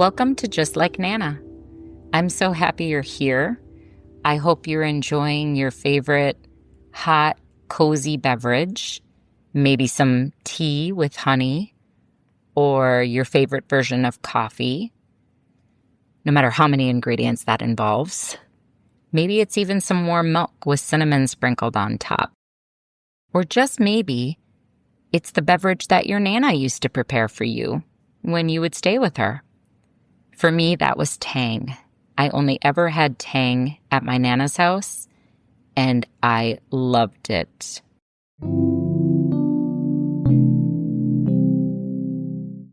Welcome to Just Like Nana. I'm so happy you're here. I hope you're enjoying your favorite hot, cozy beverage, maybe some tea with honey, or your favorite version of coffee, no matter how many ingredients that involves. Maybe it's even some warm milk with cinnamon sprinkled on top. Or just maybe it's the beverage that your Nana used to prepare for you when you would stay with her. For me, that was Tang. I only ever had Tang at my Nana's house, and I loved it.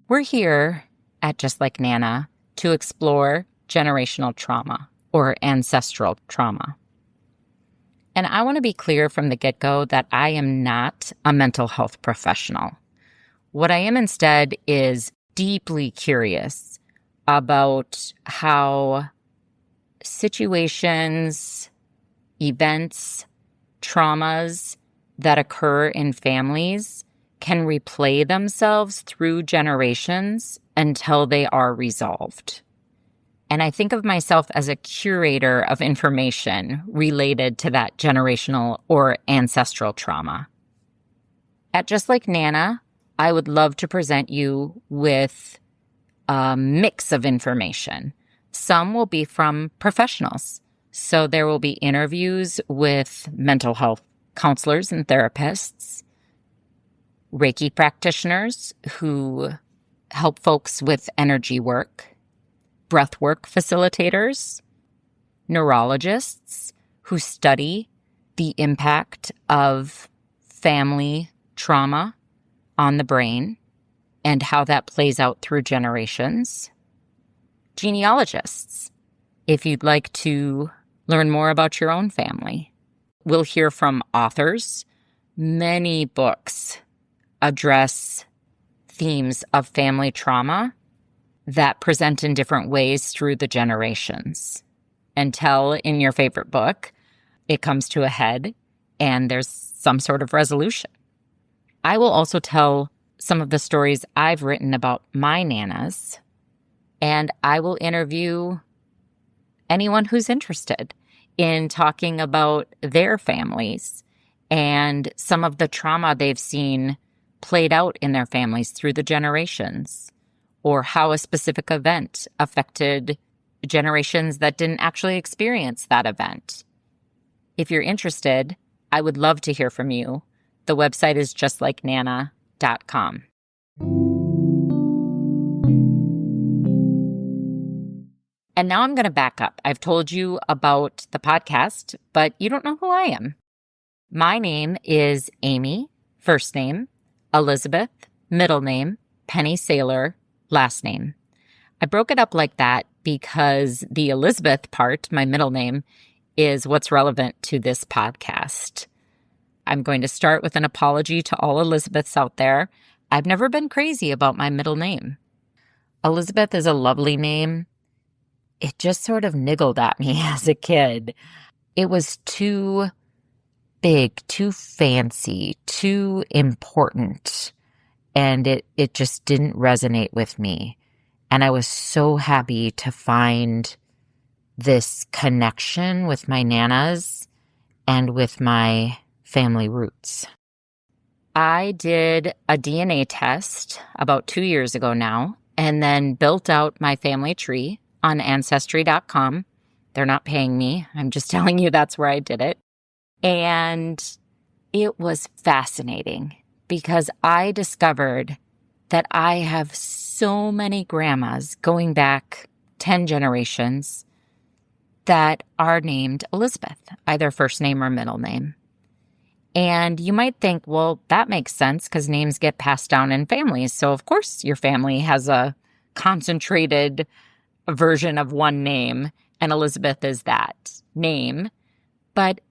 We're here at Just Like Nana to explore generational trauma or ancestral trauma. And I want to be clear from the get-go that I am not a mental health professional. What I am instead is deeply curious about how situations, events, traumas that occur in families can replay themselves through generations until they are resolved. And I think of myself as a curator of information related to that generational or ancestral trauma. At Just Like Nana, I would love to present you with a mix of information. Some will be from professionals. So there will be interviews with mental health counselors and therapists, Reiki practitioners who help folks with energy work, breathwork facilitators, neurologists who study the impact of family trauma on the brain and how that plays out through generations, genealogists, if you'd like to learn more about your own family. We'll hear from authors. Many books address themes of family trauma that present in different ways through the generations until in your favorite book, it comes to a head and there's some sort of resolution. I will also tell some of the stories I've written about my Nanas, and I will interview anyone who's interested in talking about their families and some of the trauma they've seen played out in their families through the generations, or how a specific event affected generations that didn't actually experience that event. If you're interested, I would love to hear from you. The website is justlikenana.com. And now I'm going to back up. I've told you about the podcast, but you don't know who I am. My name is Amie, first name, Elisabeth, middle name, Penny Sayler, last name. I broke it up like that because the Elisabeth part, my middle name, is what's relevant to this podcast. I'm going to start with an apology to all Elisabeths out there. I've never been crazy about my middle name. Elisabeth is a lovely name. It just sort of niggled at me as a kid. It was too big, too fancy, too important, and it just didn't resonate with me. And I was so happy to find this connection with my Nanas and with my family roots. I did a DNA test about 2 years ago now, and then built out my family tree on Ancestry.com. They're not paying me. I'm just telling you that's where I did it. And it was fascinating because I discovered that I have so many grandmas going back 10 generations that are named Elisabeth, either first name or middle name. And you might think, well, that makes sense because names get passed down in families. So, of course, your family has a concentrated version of one name, and Elisabeth is that name. But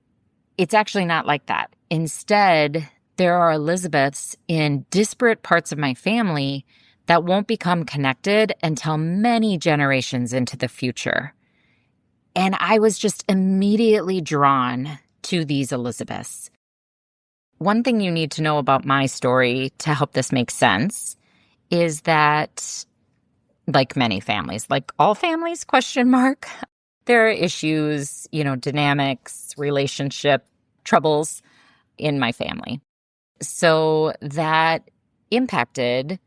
it's actually not like that. Instead, there are Elisabeths in disparate parts of my family that won't become connected until many generations into the future. And I was just immediately drawn to these Elisabeths. One thing you need to know about my story to help this make sense is that like many families, like all families, question mark. There are issues, dynamics, relationship troubles in my family. So that impacted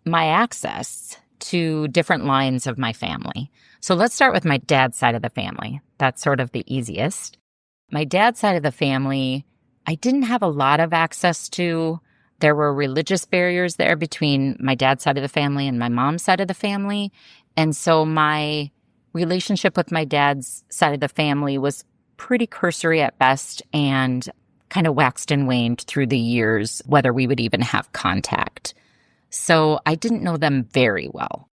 my access to different lines of my family. So let's start with my dad's side of the family. That's sort of the easiest. My dad's side of the family, I didn't have a lot of access to. There were religious barriers there between my dad's side of the family and my mom's side of the family. And so my relationship with my dad's side of the family was pretty cursory at best and kind of waxed and waned through the years, whether we would even have contact. So I didn't know them very well.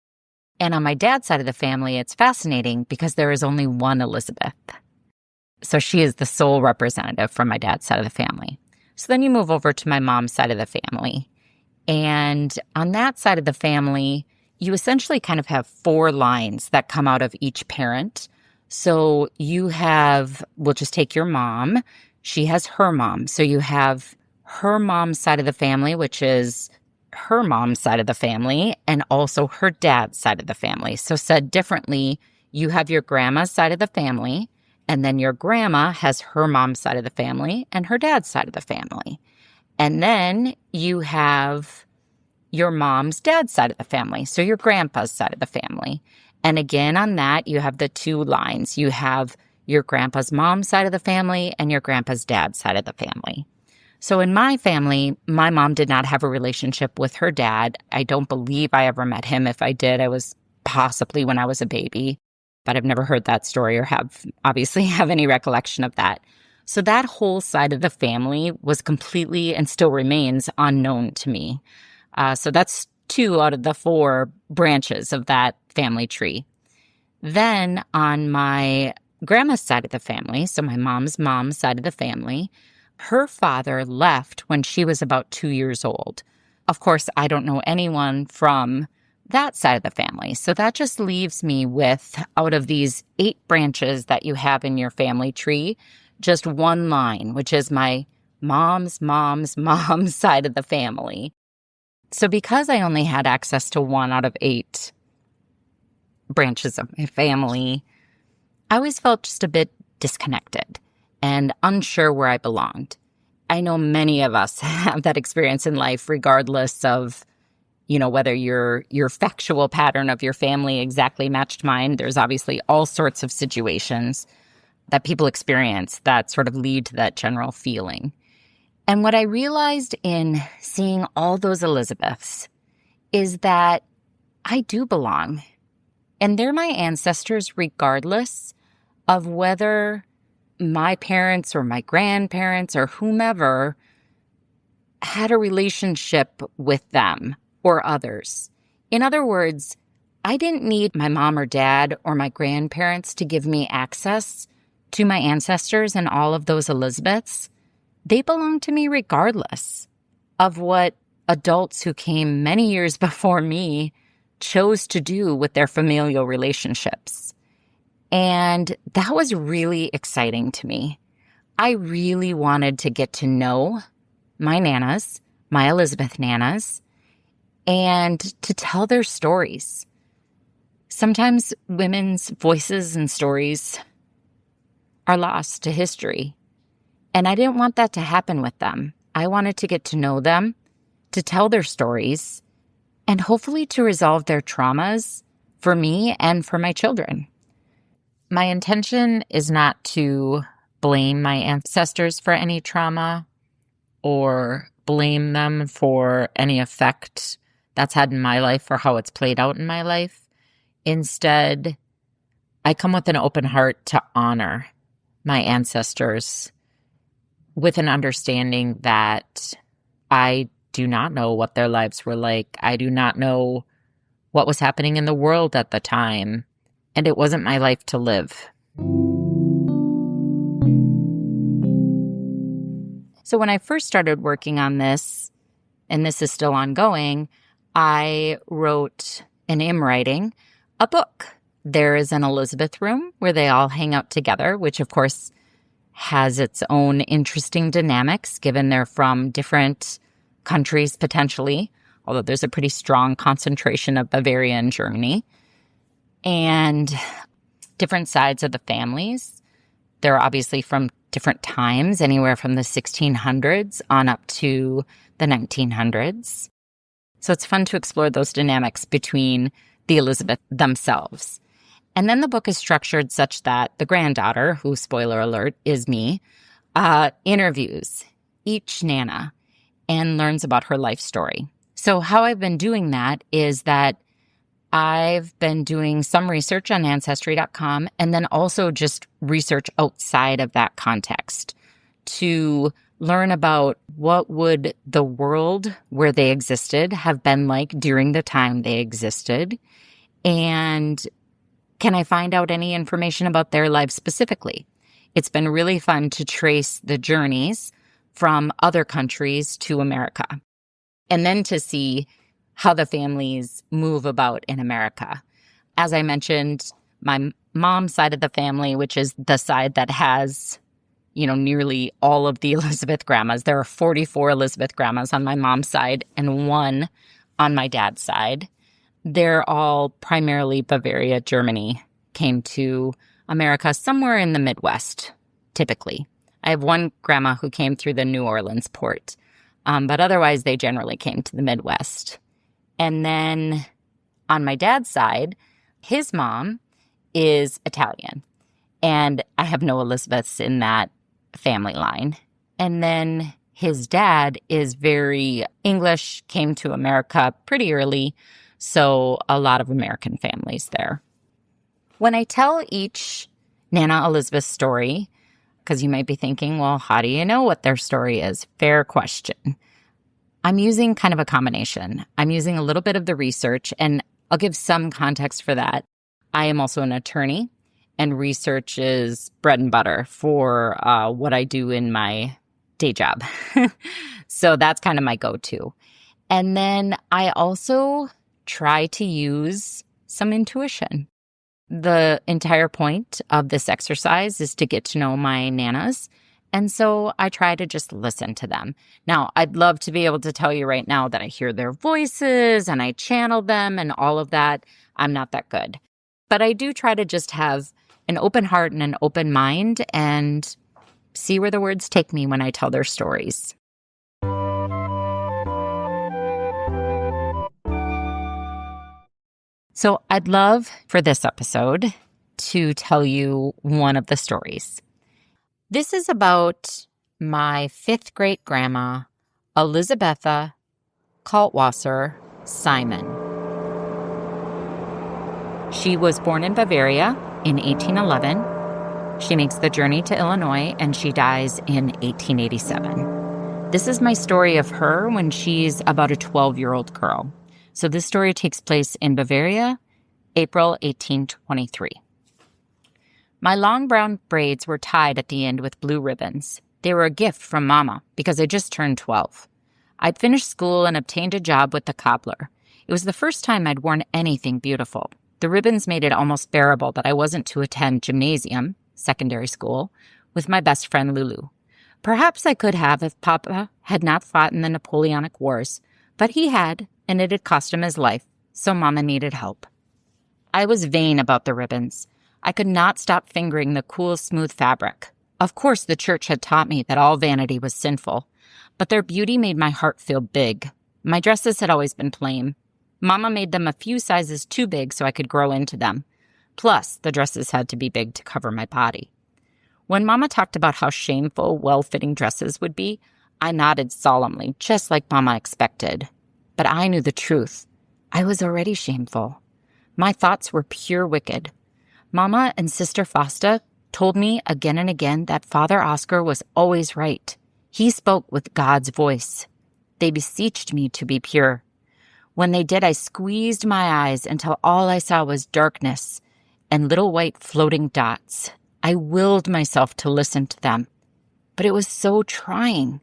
And on my dad's side of the family, it's fascinating because there is only one Elisabeth. So she is the sole representative from my dad's side of the family. So then you move over to my mom's side of the family. And on that side of the family, you essentially kind of have 4 lines that come out of each parent. So you have, we'll just take your mom. She has her mom. So you have her mom's side of the family, which is her mom's side of the family, and also her dad's side of the family. So said differently, you have your grandma's side of the family, and then your grandma has her mom's side of the family and her dad's side of the family. And then you have your mom's dad's side of the family, so your grandpa's side of the family. And again, on that, you have the 2 lines. You have your grandpa's mom's side of the family and your grandpa's dad's side of the family. So in my family, my mom did not have a relationship with her dad. I don't believe I ever met him. If I did, I was possibly when I was a baby, but I've never heard that story or obviously have any recollection of that. So that whole side of the family was completely and still remains unknown to me. So that's 2 out of the 4 branches of that family tree. Then on my grandma's side of the family, so my mom's side of the family, her father left when she was about 2 years old. Of course, I don't know anyone from that side of the family. So that just leaves me with, out of these 8 branches that you have in your family tree, just 1 line, which is my mom's side of the family. So because I only had access to 1 out of 8 branches of my family, I always felt just a bit disconnected and unsure where I belonged. I know many of us have that experience in life, regardless of, whether your factual pattern of your family exactly matched mine. There's obviously all sorts of situations that people experience that sort of lead to that general feeling. And what I realized in seeing all those Elisabeths is that I do belong. And they're my ancestors regardless of whether my parents or my grandparents or whomever had a relationship with them or others. In other words, I didn't need my mom or dad or my grandparents to give me access to my ancestors and all of those Elisabeths. They belong to me regardless of what adults who came many years before me chose to do with their familial relationships. And that was really exciting to me. I really wanted to get to know my nanas, my Elisabeth nanas, and to tell their stories. Sometimes women's voices and stories are lost to history. And I didn't want that to happen with them. I wanted to get to know them, to tell their stories, and hopefully to resolve their traumas for me and for my children. My intention is not to blame my ancestors for any trauma or blame them for any effect that's had in my life or how it's played out in my life. Instead, I come with an open heart to honor my ancestors with an understanding that I do not know what their lives were like. I do not know what was happening in the world at the time, and it wasn't my life to live. So when I first started working on this, and this is still ongoing, I wrote and am writing a book. There is an Elisabeth room where they all hang out together, which of course has its own interesting dynamics given they're from different countries potentially, although there's a pretty strong concentration of Bavaria in Germany. And different sides of the families. They're obviously from different times, anywhere from the 1600s on up to the 1900s. So it's fun to explore those dynamics between the Elisabeth themselves. And then the book is structured such that the granddaughter, who, spoiler alert, is me, interviews each Nana and learns about her life story. So how I've been doing that is that I've been doing some research on Ancestry.com and then also just research outside of that context to learn about what would the world where they existed have been like during the time they existed, and can I find out any information about their lives specifically? It's been really fun to trace the journeys from other countries to America, and then to see how the families move about in America. As I mentioned, my mom's side of the family, which is the side that has, nearly all of the Elisabeth grandmas. There are 44 Elisabeth grandmas on my mom's side and 1 on my dad's side. They're all primarily Bavaria, Germany, came to America somewhere in the Midwest, typically. I have 1 grandma who came through the New Orleans port, but otherwise they generally came to the Midwest. And then on my dad's side, his mom is Italian. And I have no Elisabeths in that family line. And then his dad is very English, came to America pretty early. So a lot of American families there. When I tell each Nana Elisabeth story, because you might be thinking, well, how do you know what their story is? Fair question. I'm using kind of a combination. I'm using a little bit of the research, and I'll give some context for that. I am also an attorney, and research is bread and butter for what I do in my day job. So that's kind of my go-to. And then I also try to use some intuition. The entire point of this exercise is to get to know my nanas. And so I try to just listen to them. Now, I'd love to be able to tell you right now that I hear their voices and I channel them and all of that. I'm not that good. But I do try to just have an open heart and an open mind and see where the words take me when I tell their stories. So I'd love for this episode to tell you one of the stories. This is about my 5th great grandma, Elisabetha Kaltwasser Simon. She was born in Bavaria in 1811. She makes the journey to Illinois and she dies in 1887. This is my story of her when she's about a 12-year-old girl. So this story takes place in Bavaria, April 1823. My long brown braids were tied at the end with blue ribbons. They were a gift from Mama because I just turned 12. I'd finished school and obtained a job with the cobbler. It was the first time I'd worn anything beautiful. The ribbons made it almost bearable that I wasn't to attend gymnasium, secondary school, with my best friend Lulu. Perhaps I could have if Papa had not fought in the Napoleonic Wars, but he had, and it had cost him his life, so Mama needed help. I was vain about the ribbons. I could not stop fingering the cool, smooth fabric. Of course, the church had taught me that all vanity was sinful, but their beauty made my heart feel big. My dresses had always been plain. Mama made them a few sizes too big so I could grow into them. Plus, the dresses had to be big to cover my body. When Mama talked about how shameful, well-fitting dresses would be, I nodded solemnly, just like Mama expected. But I knew the truth. I was already shameful. My thoughts were pure wicked. Mama and Sister Fausta told me again and again that Father Oscar was always right. He spoke with God's voice. They beseeched me to be pure. When they did, I squeezed my eyes until all I saw was darkness and little white floating dots. I willed myself to listen to them, but it was so trying.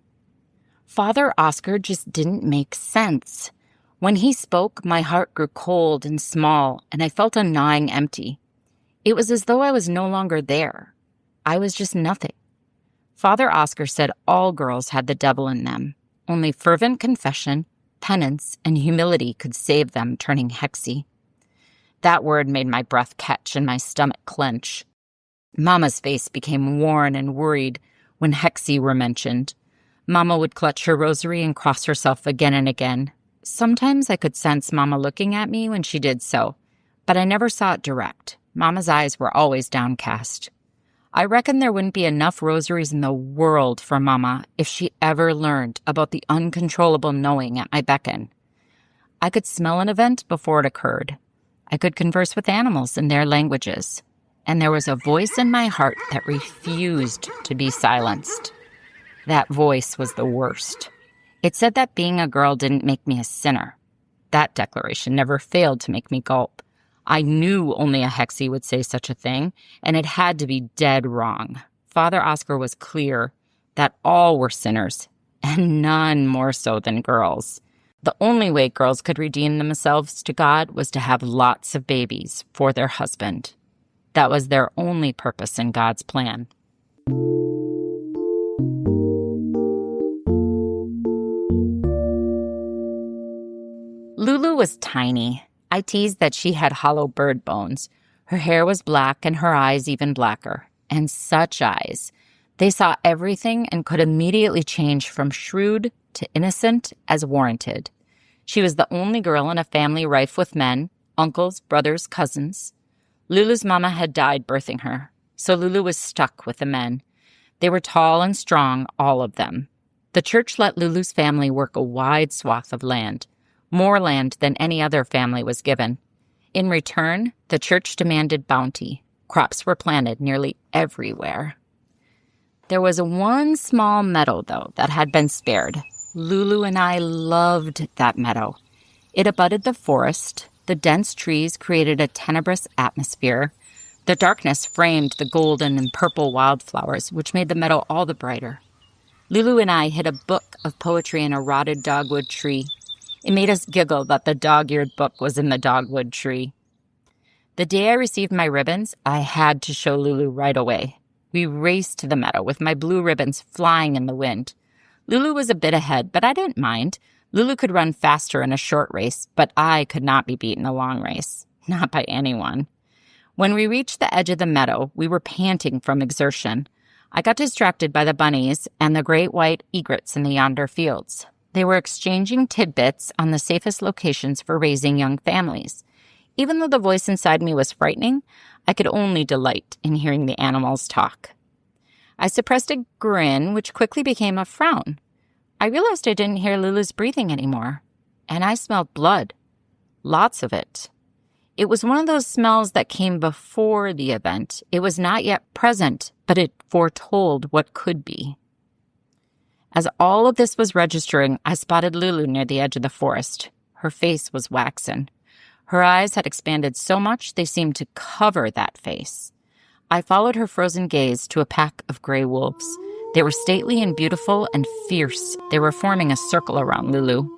Father Oscar just didn't make sense. When he spoke, my heart grew cold and small, and I felt a gnawing empty. It was as though I was no longer there. I was just nothing. Father Oscar said all girls had the devil in them. Only fervent confession, penance and humility could save them turning Hexe. That word made my breath catch and my stomach clench. Mama's face became worn and worried when Hexe were mentioned. Mama would clutch her rosary and cross herself again and again. Sometimes I could sense Mama looking at me when she did so, but I never saw it direct. Mama's eyes were always downcast. I reckon there wouldn't be enough rosaries in the world for Mama if she ever learned about the uncontrollable knowing at my beckon. I could smell an event before it occurred. I could converse with animals in their languages. And there was a voice in my heart that refused to be silenced. That voice was the worst. It said that being a girl didn't make me a sinner. That declaration never failed to make me gulp. I knew only a Hexe would say such a thing, and it had to be dead wrong. Father Oscar was clear that all were sinners, and none more so than girls. The only way girls could redeem themselves to God was to have lots of babies for their husband. That was their only purpose in God's plan. Lulu was tiny. I teased that she had hollow bird bones. Her hair was black and her eyes even blacker. And such eyes. They saw everything and could immediately change from shrewd to innocent as warranted. She was the only girl in a family rife with men, uncles, brothers, cousins. Lulu's mama had died birthing her, so Lulu was stuck with the men. They were tall and strong, all of them. The church let Lulu's family work a wide swath of land, more land than any other family was given. In return, the church demanded bounty. Crops were planted nearly everywhere. There was one small meadow, though, that had been spared. Lulu and I loved that meadow. It abutted the forest. The dense trees created a tenebrous atmosphere. The darkness framed the golden and purple wildflowers, which made the meadow all the brighter. Lulu and I hid a book of poetry in a rotted dogwood tree. It made us giggle that the dog-eared book was in the dogwood tree. The day I received my ribbons, I had to show Lulu right away. We raced to the meadow with my blue ribbons flying in the wind. Lulu was a bit ahead, but I didn't mind. Lulu could run faster in a short race, but I could not be beaten a long race. Not by anyone. When we reached the edge of the meadow, we were panting from exertion. I got distracted by the bunnies and the great white egrets in the yonder fields. They were exchanging tidbits on the safest locations for raising young families. Even though the voice inside me was frightening, I could only delight in hearing the animals talk. I suppressed a grin, which quickly became a frown. I realized I didn't hear Lulu's breathing anymore, and I smelled blood. Lots of it. It was one of those smells that came before the event. It was not yet present, but it foretold what could be. As all of this was registering, I spotted Lulu near the edge of the forest. Her face was waxen. Her eyes had expanded so much they seemed to cover that face. I followed her frozen gaze to a pack of gray wolves. They were stately and beautiful and fierce. They were forming a circle around Lulu.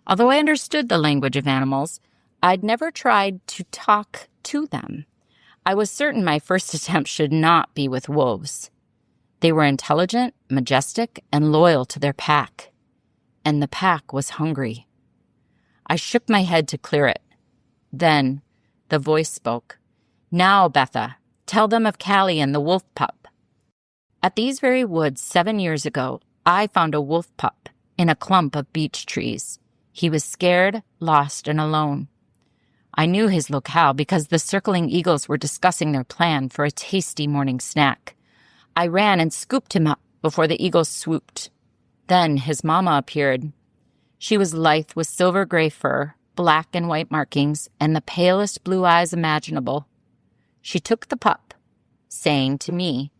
Although I understood the language of animals, I'd never tried to talk to them. I was certain my first attempt should not be with wolves. They were intelligent, majestic, and loyal to their pack. And the pack was hungry. I shook my head to clear it. Then the voice spoke. "Now, Betha, tell them of Callie and the wolf pup." At these very woods 7 years ago, I found a wolf pup in a clump of beech trees. He was scared, lost, and alone. I knew his locale because the circling eagles were discussing their plan for a tasty morning snack. I ran and scooped him up before the eagles swooped. Then his mama appeared. She was lithe with silver-gray fur, black and white markings, and the palest blue eyes imaginable. She took the pup, saying to me,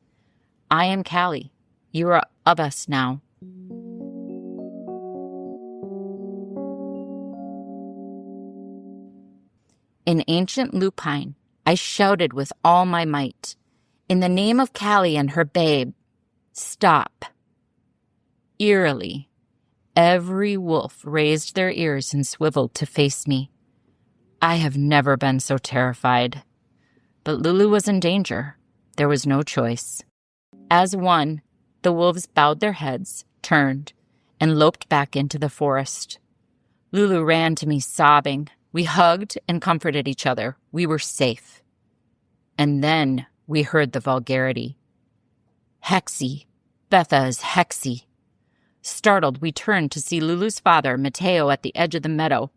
"I am Callie. You are of us now." In ancient lupine, I shouted with all my might, "In the name of Callie and her babe, stop." Eerily, every wolf raised their ears and swiveled to face me. I have never been so terrified. But Lulu was in danger. There was no choice. As one, the wolves bowed their heads, turned, and loped back into the forest. Lulu ran to me sobbing. We hugged and comforted each other. We were safe. And then we heard the vulgarity. Hexe. Betha is Hexe. Startled, we turned to see Lulu's father, Matteo, at the edge of the meadow.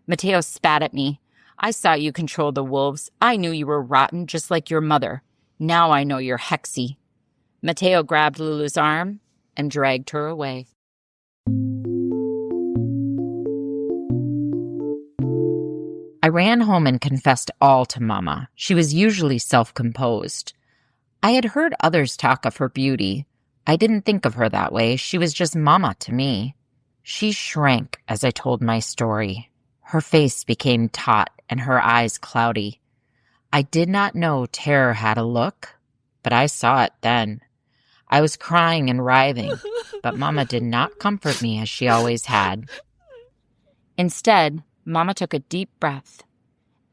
Matteo spat at me. I saw you control the wolves. I knew you were rotten, just like your mother. Now I know you're Hexe. Matteo grabbed Lulu's arm and dragged her away. I ran home and confessed all to Mama. She was usually self-composed. I had heard others talk of her beauty. I didn't think of her that way. She was just Mama to me. She shrank as I told my story. Her face became taut and her eyes cloudy. I did not know terror had a look, but I saw it then. I was crying and writhing, but Mama did not comfort me as she always had. Instead, Mama took a deep breath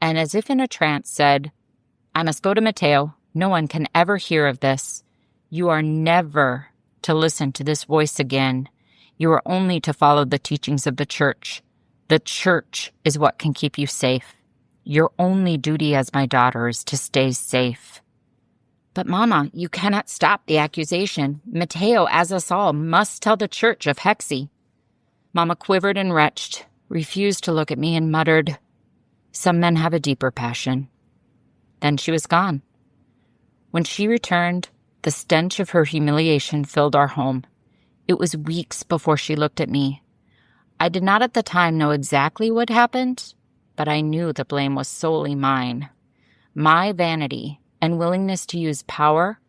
and, as if in a trance, said, I must go to Matteo. No one can ever hear of this. You are never to listen to this voice again. You are only to follow the teachings of the church. The church is what can keep you safe. Your only duty as my daughter is to stay safe. But Mama, you cannot stop the accusation. Matteo, as us all, must tell the church of Hexe. Mama quivered and retched, refused to look at me, and muttered, Some men have a deeper passion. Then she was gone. When she returned, the stench of her humiliation filled our home. It was weeks before she looked at me. I did not at the time know exactly what happened, but I knew the blame was solely mine. My vanity and willingness to use power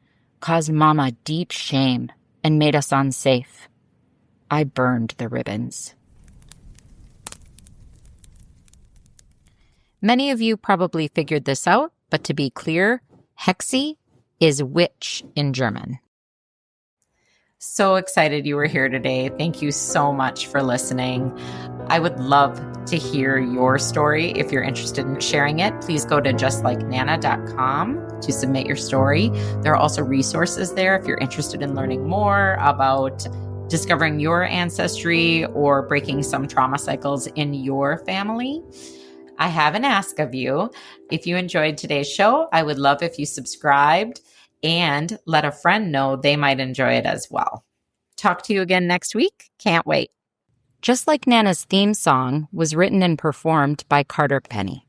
caused Mama deep shame and made us unsafe. I burned the ribbons. Many of you probably figured this out, but to be clear, Hexe is witch in German. So excited you were here today. Thank you so much for listening. I would love to hear your story. If you're interested in sharing it, please go to justlikenana.com to submit your story. There are also resources there if you're interested in learning more about discovering your ancestry or breaking some trauma cycles in your family. I have an ask of you. If you enjoyed today's show, I would love if you subscribed and let a friend know they might enjoy it as well. Talk to you again next week. Can't wait. Just Like Nana's theme song was written and performed by Carter Penny.